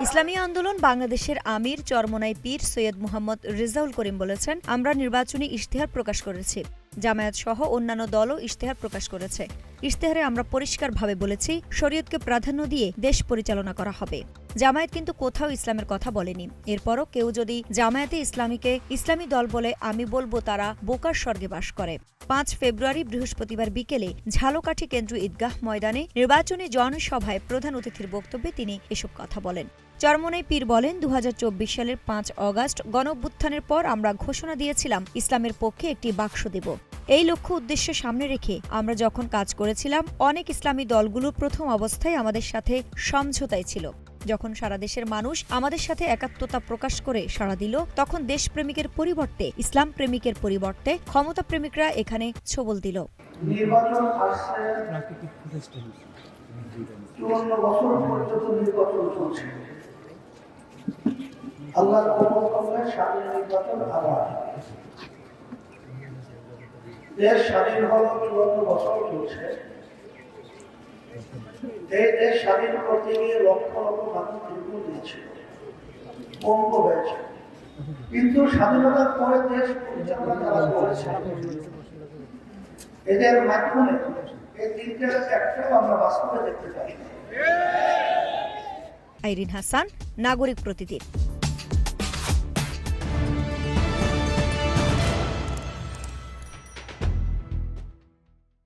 ইসলামী আন্দোলন বাংলাদেশের আমির চরমোনাই পীর সৈয়দ মুহাম্মদ রেজাউল করিম বলেছেন, আমরা নির্বাচনী ইশতেহার প্রকাশ করেছি। জামায়াত সহ অন্যান্য দলও ইশতেহার প্রকাশ করেছে। ইশতেহারে আমরা পরিষ্কারভাবে বলেছি, শরীয়তকে প্রাধান্য দিয়ে দেশ পরিচালনা করা হবে। জামায়াত কিন্তু কোথাও ইসলামের কথা বলেনি। এরপরও কেউ যদি জামায়াতে ইসলামীকে ইসলামী দল বলে, আমি বলবো তারা বোকার স্বর্গে বাস করে। 5 ফেব্রুয়ারি বৃহস্পতিবার বিকেলে ঝালকাঠি কেন্দ্রীয় ঈদগাহ ময়দানে নির্বাচনী জনসভায় প্রধান অতিথির বক্তব্যে তিনি এসব কথা বলেন। চরমোনাই পীর বলেন, 2024 সালের 5 অগাস্ট গণঅভ্যুত্থানের পর আমরা ঘোষণা দিয়েছিলাম ইসলামের পক্ষে একটি বাক্স দেব। এই লক্ষ্য উদ্দেশ্য সামনে রেখে আমরা যখন কাজ করেছিলাম, অনেক ইসলামী দলগুলো প্রথম অবস্থায় আমাদের সাথে সমঝোতায় ছিল। যখন সারা দেশের মানুষ আমাদের সাথে একাত্মতা প্রকাশ করে সাড়া দিল, তখন দেশপ্রেমিকের পরিবর্তে ইসলাম প্রেমিকের পরিবর্তে ক্ষমতা প্রেমিকরা এখানে ছোবল দিল। নির্বাচন আসছে, 54 বছর পর্যন্ত নির্বাচন চলছে। আল্লাহর কবুল করলে সামনে নির্বাচন আবার দেশ স্বাধীন হলো 54 বছর চলছে। এই দেশ স্বাধীন করতে গিয়ে লক্ষ লক্ষ মানুষ জীবন দিয়েছিল, পঙ্গ হয়েছে। কিন্তু স্বাধীনতার পরে দেশ পরিচালনা যারা করেছে, এদের মাধ্যমে এই তিনটার একটাও আমরা বাস্তবে দেখতে পাই। আইরিন হাসান, নাগরিক প্রতিদিন।